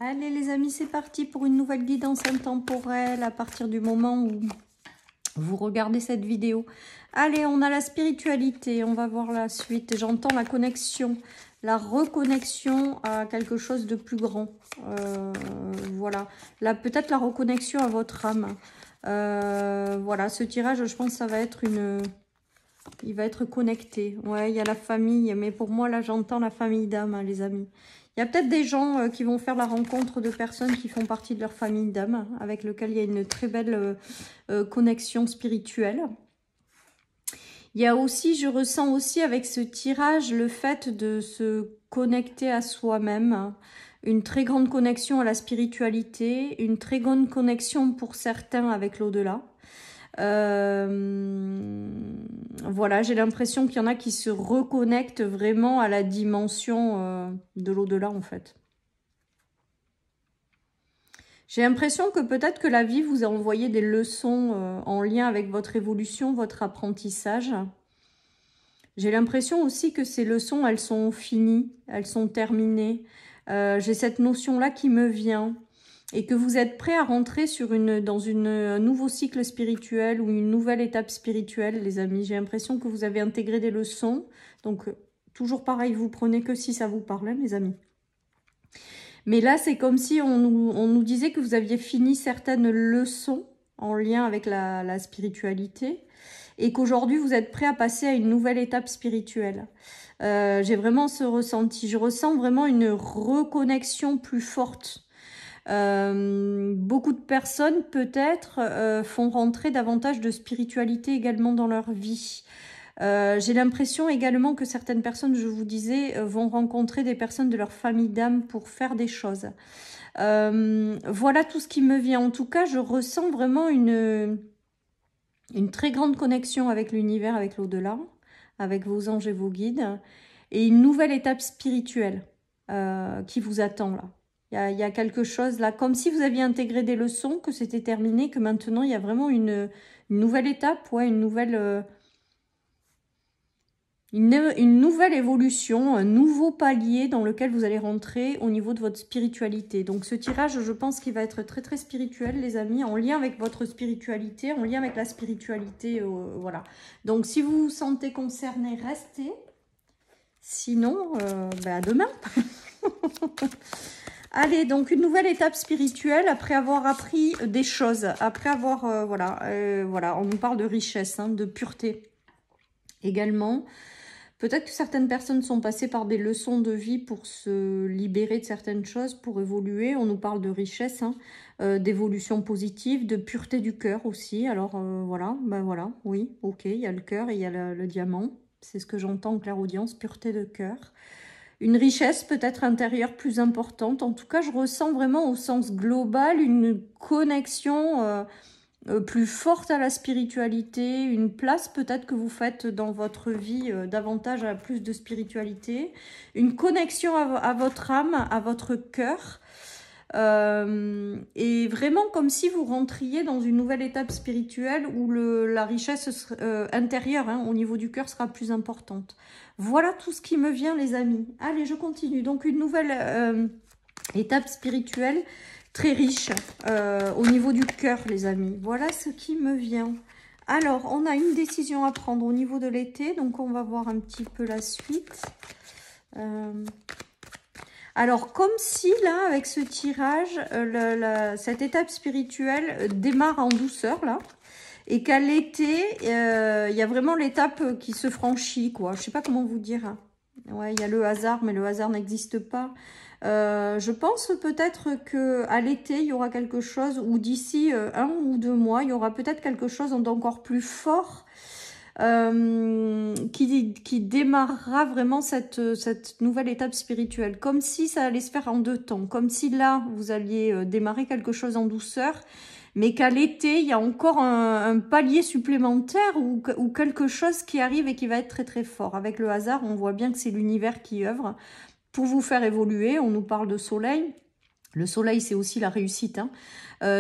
Allez les amis, c'est parti pour une nouvelle guidance intemporelle à partir du moment où vous regardez cette vidéo. Allez, on a la spiritualité, on va voir la suite. J'entends la connexion, la reconnexion à quelque chose de plus grand. Voilà, peut-être la reconnexion à votre âme. Voilà, ce tirage, je pense que ça va être une... Il va être connecté. Ouais, il y a la famille, mais pour moi, là, j'entends la famille d'âme, hein, les amis. Il y a peut-être des gens qui vont faire la rencontre de personnes qui font partie de leur famille d'âme, avec lesquelles il y a une très belle connexion spirituelle. Il y a aussi, je ressens aussi avec ce tirage, le fait de se connecter à soi-même, une très grande connexion à la spiritualité, une très grande connexion pour certains avec l'au-delà. Voilà, j'ai l'impression qu'il y en a qui se reconnectent vraiment à la dimension de l'au-delà en fait. J'ai l'impression que peut-être que la vie vous a envoyé des leçons en lien avec votre évolution, votre apprentissage. J'ai l'impression aussi que ces leçons, elles sont finies, elles sont terminées. J'ai cette notion-là qui me vient. Et que vous êtes prêt à rentrer dans un nouveau cycle spirituel ou une nouvelle étape spirituelle, les amis. J'ai l'impression que vous avez intégré des leçons. Donc, toujours pareil, vous prenez que si ça vous parle, hein, les amis. Mais là, c'est comme si on nous disait que vous aviez fini certaines leçons en lien avec la spiritualité et qu'aujourd'hui, vous êtes prêt à passer à une nouvelle étape spirituelle. J'ai vraiment ce ressenti. Je ressens vraiment une reconnexion plus forte. Beaucoup de personnes peut-être font rentrer davantage de spiritualité également dans leur vie. J'ai l'impression également que certaines personnes, je vous disais, vont rencontrer des personnes de leur famille d'âme pour faire des choses. Voilà tout ce qui me vient. En tout cas, je ressens vraiment une très grande connexion avec l'univers, avec l'au-delà, avec vos anges et vos guides, et une nouvelle étape spirituelle qui vous attend là. Il y a quelque chose là, comme si vous aviez intégré des leçons, que c'était terminé, que maintenant il y a vraiment une nouvelle étape, ouais, une nouvelle évolution, un nouveau palier dans lequel vous allez rentrer au niveau de votre spiritualité. Donc ce tirage, je pense qu'il va être très très spirituel, les amis, en lien avec votre spiritualité, en lien avec la spiritualité, voilà. Donc si vous vous sentez concerné, restez. Sinon, à demain. Allez, donc une nouvelle étape spirituelle après avoir appris des choses, après avoir, voilà, on nous parle de richesse, hein, de pureté également. Peut-être que certaines personnes sont passées par des leçons de vie pour se libérer de certaines choses, pour évoluer. On nous parle de richesse, hein, d'évolution positive, de pureté du cœur aussi. Alors voilà, voilà, oui, ok, il y a le cœur et il y a le diamant. C'est ce que j'entends en clairaudience, pureté de cœur. Une richesse peut-être intérieure plus importante. En tout cas, je ressens vraiment au sens global une connexion plus forte à la spiritualité, une place peut-être que vous faites dans votre vie davantage à plus de spiritualité, une connexion à votre âme, à votre cœur. Et vraiment comme si vous rentriez dans une nouvelle étape spirituelle où la richesse intérieure, hein, au niveau du cœur, sera plus importante. Voilà tout ce qui me vient, les amis. Allez, je continue. Donc, une nouvelle étape spirituelle très riche au niveau du cœur, les amis. Voilà ce qui me vient. Alors, on a une décision à prendre au niveau de l'été. Donc, on va voir un petit peu la suite. Alors, comme si, là, avec ce tirage, cette étape spirituelle démarre en douceur, là. Et qu'à l'été, il y a vraiment l'étape qui se franchit, quoi. Je sais pas comment vous dire. Ouais, il y a le hasard, mais le hasard n'existe pas. Je pense peut-être qu'à l'été, il y aura quelque chose, ou d'ici 1 ou 2 mois, il y aura peut-être quelque chose d'encore plus fort qui démarrera vraiment cette nouvelle étape spirituelle. Comme si ça allait se faire en 2 temps. Comme si là, vous alliez démarrer quelque chose en douceur, mais qu'à l'été, il y a encore un palier supplémentaire ou quelque chose qui arrive et qui va être très très fort. Avec le hasard, on voit bien que c'est l'univers qui œuvre pour vous faire évoluer. On nous parle de soleil. Le soleil, c'est aussi la réussite, hein.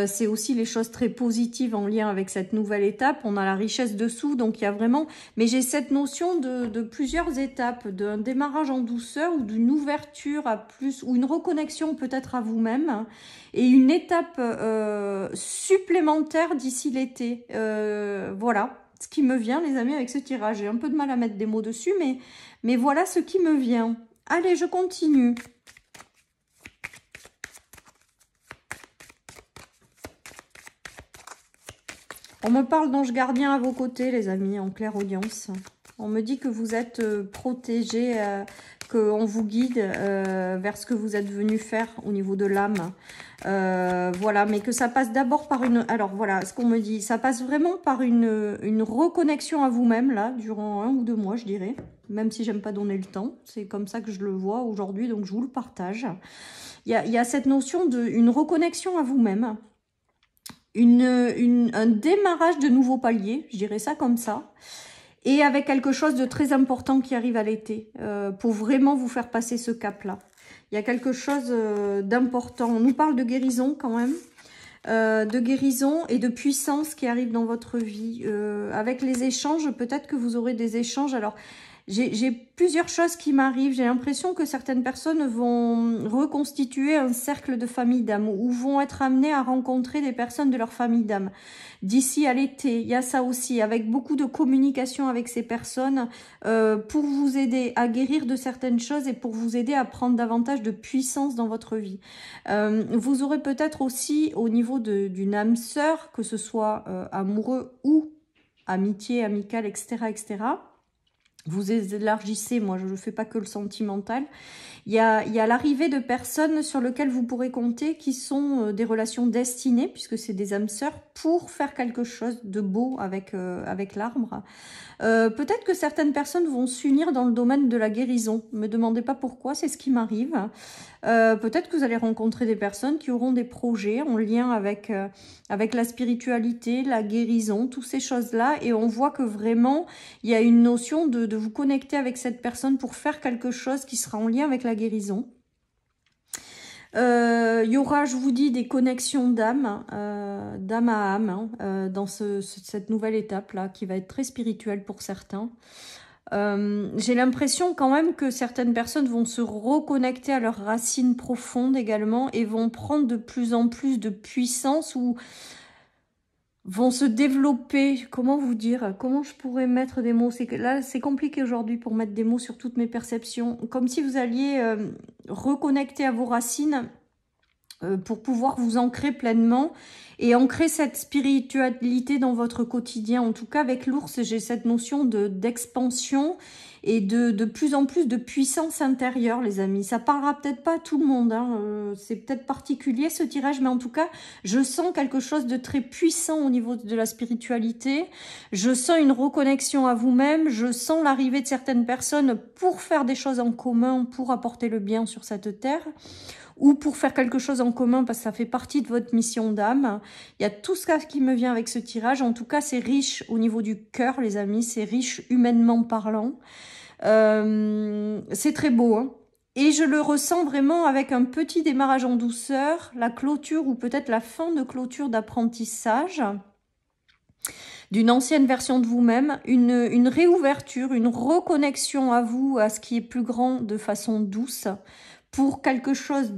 C'est aussi les choses très positives en lien avec cette nouvelle étape. On a la richesse dessous, donc il y a vraiment... Mais j'ai cette notion de plusieurs étapes, d'un démarrage en douceur ou d'une ouverture à plus, ou une reconnexion peut-être à vous-même, et une étape supplémentaire d'ici l'été. Voilà ce qui me vient, les amis, avec ce tirage. J'ai un peu de mal à mettre des mots dessus, mais voilà ce qui me vient. Allez, je continue. On me parle d'ange gardien à vos côtés, les amis, en clairaudience. On me dit que vous êtes protégés, qu'on vous guide vers ce que vous êtes venu faire au niveau de l'âme. Voilà, mais que ça passe d'abord par une... Alors voilà, ce qu'on me dit, ça passe vraiment par une reconnexion à vous-même, là, durant 1 ou 2 mois, je dirais. Même si j'aime pas donner le temps. C'est comme ça que je le vois aujourd'hui, donc je vous le partage. Il y a cette notion d'une reconnexion à vous-même. Un démarrage de nouveaux paliers, je dirais ça comme ça, et avec quelque chose de très important qui arrive à l'été, pour vraiment vous faire passer ce cap-là. Il y a quelque chose d'important. On nous parle de guérison quand même, de guérison et de puissance qui arrive dans votre vie. Avec les échanges, peut-être que vous aurez des échanges. Alors, j'ai plusieurs choses qui m'arrivent. J'ai l'impression que certaines personnes vont reconstituer un cercle de famille d'âme ou vont être amenées à rencontrer des personnes de leur famille d'âme. D'ici à l'été, il y a ça aussi, avec beaucoup de communication avec ces personnes pour vous aider à guérir de certaines choses et pour vous aider à prendre davantage de puissance dans votre vie. Vous aurez peut-être aussi au niveau d'une âme sœur, que ce soit amoureux ou amitié, amicale, etc., etc., vous élargissez, moi je ne fais pas que le sentimental. Il y a l'arrivée de personnes sur lesquelles vous pourrez compter qui sont des relations destinées, puisque c'est des âmes sœurs, pour faire quelque chose de beau avec l'arbre. Peut-être que certaines personnes vont s'unir dans le domaine de la guérison. Ne me demandez pas pourquoi, c'est ce qui m'arrive. Peut-être que vous allez rencontrer des personnes qui auront des projets en lien avec la spiritualité, la guérison, toutes ces choses-là. Et on voit que vraiment, il y a une notion de vous connecter avec cette personne pour faire quelque chose qui sera en lien avec la guérison. Il y aura, je vous dis, des connexions d'âme, d'âme à âme, hein, dans cette nouvelle étape-là, qui va être très spirituelle pour certains. J'ai l'impression quand même que certaines personnes vont se reconnecter à leurs racines profondes également et vont prendre de plus en plus de puissance ou vont se développer. Comment vous dire? Comment je pourrais mettre des mots? Là, c'est compliqué aujourd'hui pour mettre des mots sur toutes mes perceptions. Comme si vous alliez reconnecter à vos racines pour pouvoir vous ancrer pleinement et ancrer cette spiritualité dans votre quotidien. En tout cas, avec l'ours, j'ai cette notion d'expansion et de plus en plus de puissance intérieure, les amis. Ça parlera peut-être pas à tout le monde, hein. C'est peut-être particulier ce tirage, mais en tout cas, je sens quelque chose de très puissant au niveau de la spiritualité. Je sens une reconnexion à vous-même. Je sens l'arrivée de certaines personnes pour faire des choses en commun, pour apporter le bien sur cette terre, ou pour faire quelque chose en commun parce que ça fait partie de votre mission d'âme. Il y a tout ça qui me vient avec ce tirage. En tout cas, c'est riche au niveau du cœur, les amis. C'est riche humainement parlant. C'est très beau, hein. Et je le ressens vraiment avec un petit démarrage en douceur, la clôture ou peut-être la fin de clôture d'apprentissage d'une ancienne version de vous-même, une réouverture, une reconnexion à vous, à ce qui est plus grand de façon douce, pour quelque chose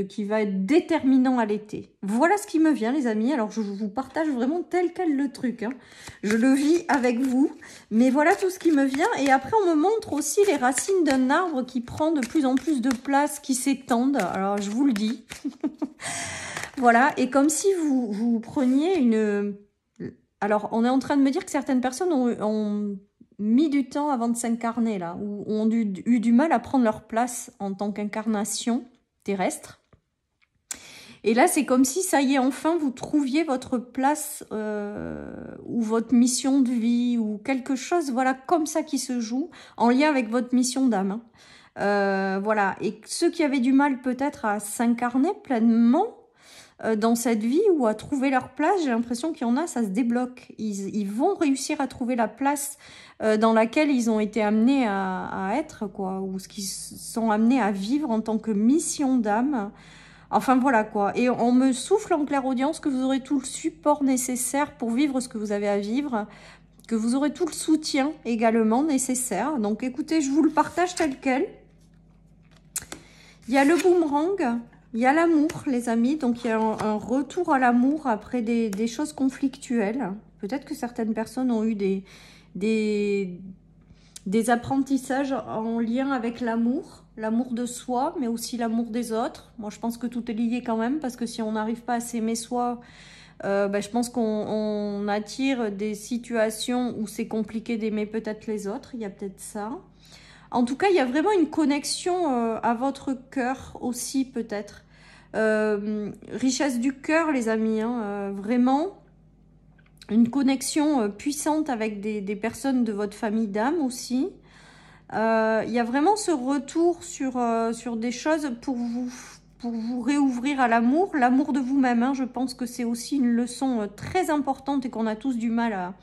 qui va être déterminant à l'été. Voilà ce qui me vient, les amis. Alors, je vous partage vraiment tel quel le truc, hein. Je le vis avec vous, mais voilà tout ce qui me vient. Et après, on me montre aussi les racines d'un arbre qui prend de plus en plus de place, qui s'étendent. Alors, je vous le dis. Voilà, et comme si vous preniez une... Alors, on est en train de me dire que certaines personnes ont mis du temps avant de s'incarner, là, ou ont eu du mal à prendre leur place en tant qu'incarnation terrestre. Et là, c'est comme si, ça y est, enfin, vous trouviez votre place ou votre mission de vie ou quelque chose, voilà, comme ça qui se joue, en lien avec votre mission d'âme, hein. Voilà, et ceux qui avaient du mal peut-être à s'incarner pleinement dans cette vie ou à trouver leur place, j'ai l'impression qu'il y en a, ça se débloque. Ils vont réussir à trouver la place dans laquelle ils ont été amenés à être, quoi, ou ce qu'ils sont amenés à vivre en tant que mission d'âme. Enfin voilà quoi. Et on me souffle en clairaudience que vous aurez tout le support nécessaire pour vivre ce que vous avez à vivre, que vous aurez tout le soutien également nécessaire. Donc écoutez, je vous le partage tel quel. Il y a le boomerang, il y a l'amour les amis. Donc il y a un retour à l'amour après des choses conflictuelles. Peut-être que certaines personnes ont eu des apprentissages en lien avec l'amour de soi, mais aussi l'amour des autres. Moi, je pense que tout est lié quand même, parce que si on n'arrive pas à s'aimer soi, je pense qu'on attire des situations où c'est compliqué d'aimer peut-être les autres. Il y a peut-être ça. En tout cas, il y a vraiment une connexion à votre cœur aussi, peut-être. Richesse du cœur, les amis, hein, vraiment. Une connexion puissante avec des personnes de votre famille d'âme aussi. Il y a vraiment ce retour sur des choses pour vous réouvrir à l'amour. L'amour de vous-même, hein, je pense que c'est aussi une leçon très importante et qu'on a tous du mal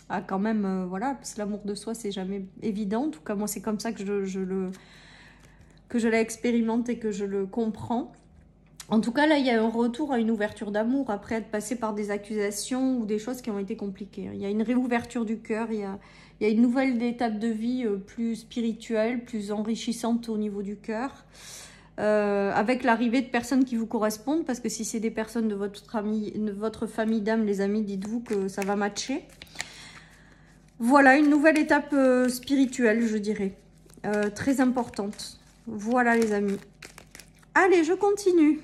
à quand même... voilà, parce que l'amour de soi, c'est jamais évident. En tout cas, moi, c'est comme ça que je l'ai expérimenté et que je le comprends. En tout cas, là, il y a un retour à une ouverture d'amour après être passé par des accusations ou des choses qui ont été compliquées. Il y a une réouverture du cœur, il y a une nouvelle étape de vie plus spirituelle, plus enrichissante au niveau du cœur, avec l'arrivée de personnes qui vous correspondent, parce que si c'est des personnes de votre famille d'âme, les amis, dites-vous que ça va matcher. Voilà, une nouvelle étape spirituelle, je dirais, très importante. Voilà, les amis. Allez, je continue.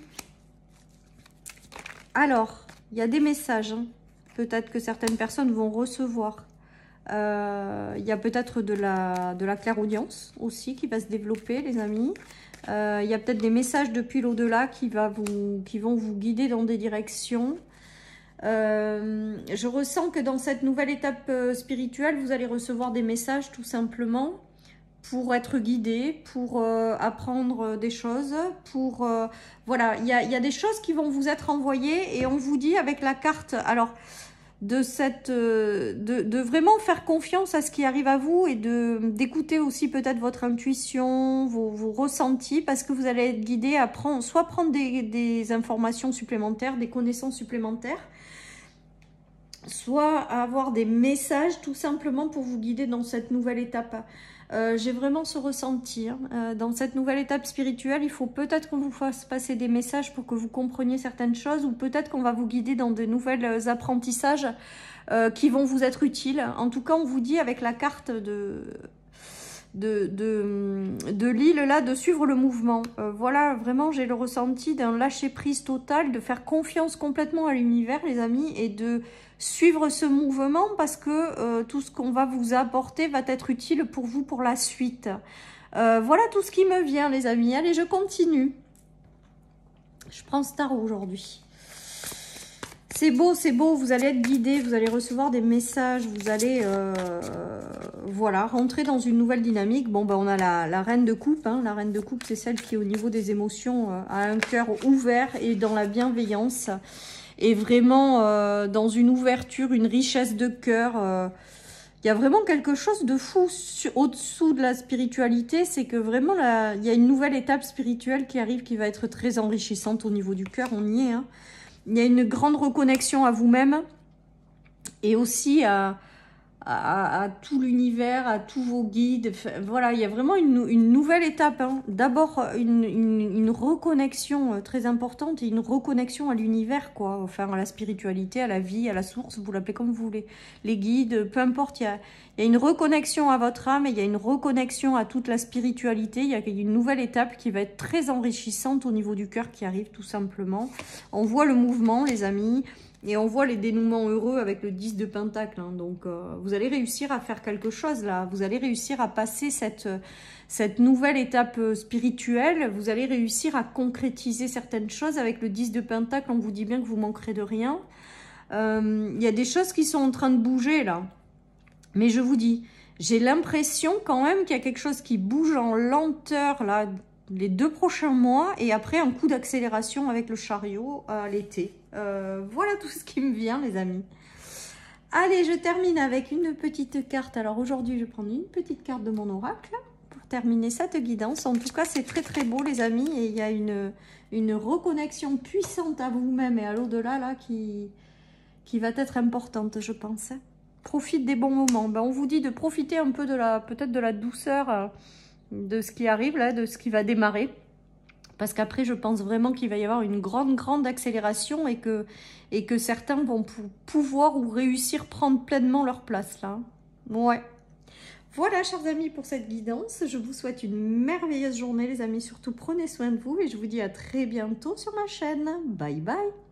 Alors, il y a des messages, hein. Peut-être que certaines personnes vont recevoir. Il y a peut-être de la clairaudience aussi qui va se développer, les amis. Il y a peut-être des messages depuis l'au-delà qui vont vous guider dans des directions. Je ressens que dans cette nouvelle étape spirituelle, vous allez recevoir des messages tout simplement pour être guidé, pour apprendre des choses, pour... voilà, il y a des choses qui vont vous être envoyées et on vous dit avec la carte, alors, de vraiment faire confiance à ce qui arrive à vous et d'écouter aussi peut-être votre intuition, vos ressentis, parce que vous allez être guidé à soit prendre des informations supplémentaires, des connaissances supplémentaires, soit à avoir des messages tout simplement pour vous guider dans cette nouvelle étape. J'ai vraiment ce ressenti. Dans cette nouvelle étape spirituelle, il faut peut-être qu'on vous fasse passer des messages pour que vous compreniez certaines choses, ou peut-être qu'on va vous guider dans de nouvelles apprentissages qui vont vous être utiles. En tout cas, on vous dit avec la carte de l'île là, de suivre le mouvement. Voilà, vraiment, j'ai le ressenti d'un lâcher-prise total, de faire confiance complètement à l'univers, les amis, et de suivre ce mouvement parce que tout ce qu'on va vous apporter va être utile pour vous pour la suite. Voilà tout ce qui me vient, les amis. Allez, je continue. Je prends ce tarot aujourd'hui. C'est beau, vous allez être guidé, vous allez recevoir des messages, vous allez voilà, rentrer dans une nouvelle dynamique. Bon, ben, on a la reine de coupe, hein. La reine de coupe, c'est celle qui, au niveau des émotions, a un cœur ouvert et dans la bienveillance. Et vraiment dans une ouverture, une richesse de cœur. Il y a vraiment quelque chose de fou au-dessous de la spiritualité. C'est que vraiment, il y a une nouvelle étape spirituelle qui arrive, qui va être très enrichissante au niveau du cœur. On y est, hein. Il y a une grande reconnexion à vous-même et aussi à tout l'univers, à tous vos guides. Enfin, voilà, il y a vraiment une nouvelle étape, hein. D'abord, une reconnexion très importante et une reconnexion à l'univers, quoi. Enfin, à la spiritualité, à la vie, à la source, vous l'appelez comme vous voulez. Les guides, peu importe, il y a une reconnexion à votre âme et il y a une reconnexion à toute la spiritualité. Il y a une nouvelle étape qui va être très enrichissante au niveau du cœur qui arrive, tout simplement. On voit le mouvement, les amis. Et on voit les dénouements heureux avec le 10 de Pentacle. Hein. Donc, vous allez réussir à faire quelque chose là. Vous allez réussir à passer cette nouvelle étape spirituelle. Vous allez réussir à concrétiser certaines choses. Avec le 10 de Pentacle, on vous dit bien que vous manquerez de rien. Il y a des choses qui sont en train de bouger là. Mais je vous dis, j'ai l'impression quand même qu'il y a quelque chose qui bouge en lenteur là, les 2 prochains mois. Et après, un coup d'accélération avec le chariot à l'été. Voilà tout ce qui me vient, les amis. Allez, je termine avec une petite carte. Alors aujourd'hui, je vais prendre une petite carte de mon oracle pour terminer cette guidance. En tout cas, c'est très très beau les amis. Et il y a une reconnexion puissante à vous-même et à l'au-delà là qui va être importante, je pense. Profite des bons moments. Ben, on vous dit de profiter un peu de peut-être de la douceur de ce qui arrive là, de ce qui va démarrer. Parce qu'après, je pense vraiment qu'il va y avoir une grande accélération et que certains vont pouvoir ou réussir prendre pleinement leur place là. Ouais. Voilà, chers amis, pour cette guidance. Je vous souhaite une merveilleuse journée, les amis. Surtout, prenez soin de vous et je vous dis à très bientôt sur ma chaîne. Bye bye.